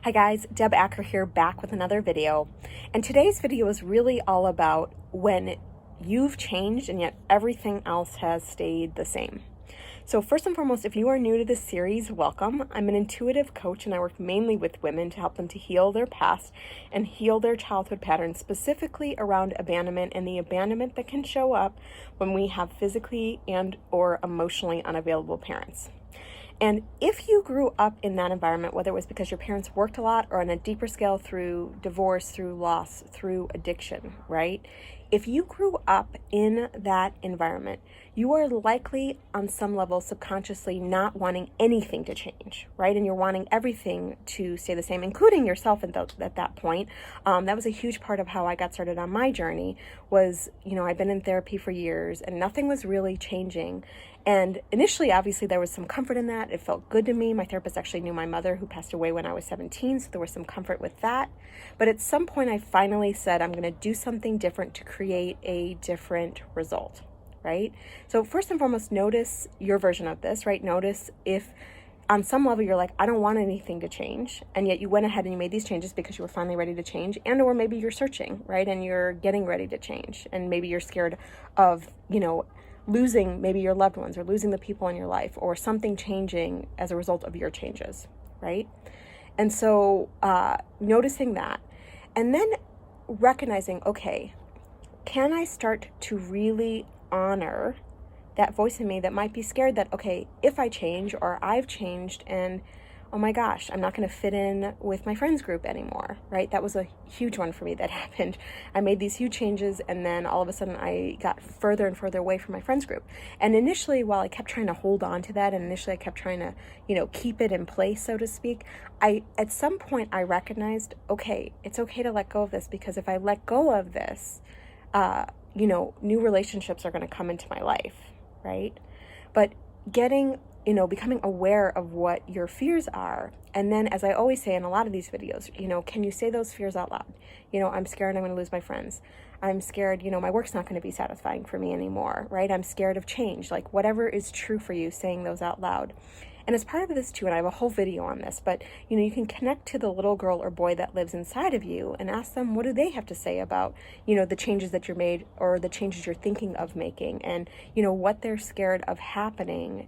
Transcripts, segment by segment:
Hi guys, Deb Acker here, back with another video. And today's video is really all about when you've changed and yet everything else has stayed the same. So first and foremost, if you are new to this series, welcome. I'm an intuitive coach and I work mainly with women to help them to heal their past and heal their childhood patterns, specifically around abandonment and the abandonment that can show up when we have physically and or emotionally unavailable parents. And if you grew up in that environment, whether it was because your parents worked a lot or on a deeper scale through divorce, through loss, through addiction, right? If you grew up in that environment, you are likely on some level subconsciously not wanting anything to change, right? And you're wanting everything to stay the same, including yourself at that point. That was a huge part of how I got started on my journey was, I'd been in therapy for years and nothing was really changing. And initially, obviously, there was some comfort in that. It felt good to me. My therapist actually knew my mother who passed away when I was 17, so there was some comfort with that. But at some point, I finally said, I'm going to do something different to create a different result, right? So first and foremost, notice your version of this, right? Notice if on some level you're like, I don't want anything to change, and yet you went ahead and you made these changes because you were finally ready to change, and or maybe you're searching, right? And you're getting ready to change, and maybe you're scared of, losing maybe your loved ones or losing the people in your life or something changing as a result of your changes, right? And so noticing that and then recognizing, okay, can I start to really honor that voice in me that might be scared that, okay, if I change or I've changed and oh my gosh, I'm not going to fit in with my friends group anymore, right? That was a huge one for me that happened. I made these huge changes and then all of a sudden I got further and further away from my friends group. And initially, while I kept trying to hold on to that and initially I kept trying to, keep it in place, so to speak, at some point I recognized, okay, it's okay to let go of this because if I let go of this, new relationships are going to come into my life, right? But becoming aware of what your fears are. And then, as I always say in a lot of these videos, can you say those fears out loud? I'm scared I'm going to lose my friends. I'm scared, my work's not going to be satisfying for me anymore, right? I'm scared of change. Like whatever is true for you, saying those out loud. And as part of this too, and I have a whole video on this, but you can connect to the little girl or boy that lives inside of you and ask them, what do they have to say about, the changes that you're made or the changes you're thinking of making and, what they're scared of happening,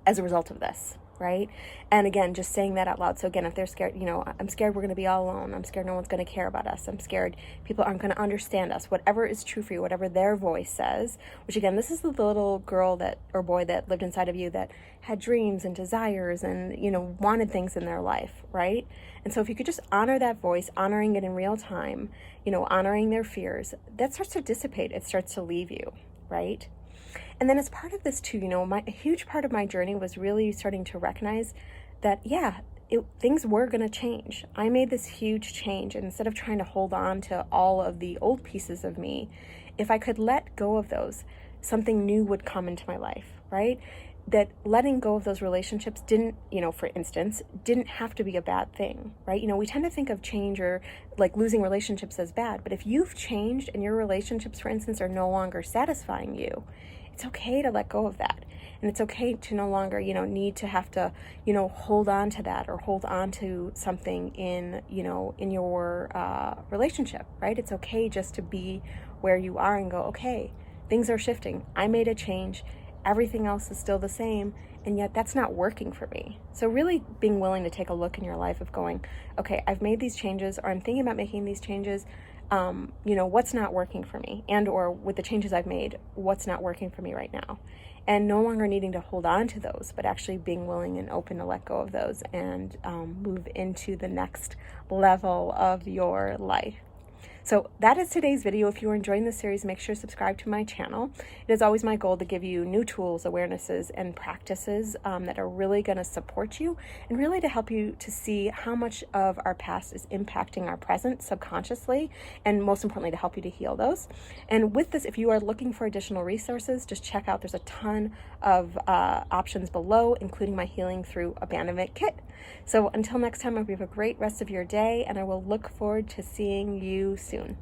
as a result of this, right? And again, just saying that out loud. So again, if they're scared, I'm scared we're going to be all alone. I'm scared no one's going to care about us. I'm scared people aren't going to understand us. Whatever is true for you, whatever their voice says, which again, this is the little girl or boy that lived inside of you that had dreams and desires and, wanted things in their life, right? And so if you could just honor that voice, honoring it in real time, honoring their fears, that starts to dissipate. It starts to leave you, right? And then as part of this too, a huge part of my journey was really starting to recognize that, things were going to change. I made this huge change. And instead of trying to hold on to all of the old pieces of me, if I could let go of those, something new would come into my life, right? That letting go of those relationships didn't, for instance, didn't have to be a bad thing, right? We tend to think of change or like losing relationships as bad. But if you've changed and your relationships, for instance, are no longer satisfying you, it's okay to let go of that. And it's okay to no longer, need to have to, hold on to that or hold on to something in your relationship, right? It's okay just to be where you are and go, okay, things are shifting. I made a change. Everything else is still the same. And yet that's not working for me. So really being willing to take a look in your life of going, okay, I've made these changes or I'm thinking about making these changes. What's not working for me and or with the changes I've made, what's not working for me right now, and no longer needing to hold on to those, but actually being willing and open to let go of those and move into the next level of your life. So that is today's video. If you are enjoying this series, make sure to subscribe to my channel. It is always my goal to give you new tools, awarenesses, and practices that are really going to support you and really to help you to see how much of our past is impacting our present subconsciously, and most importantly, to help you to heal those. And with this, if you are looking for additional resources, just check out, there's a ton of options below, including my Healing Through Abandonment kit. So until next time, I hope you have a great rest of your day, and I will look forward to seeing you soon.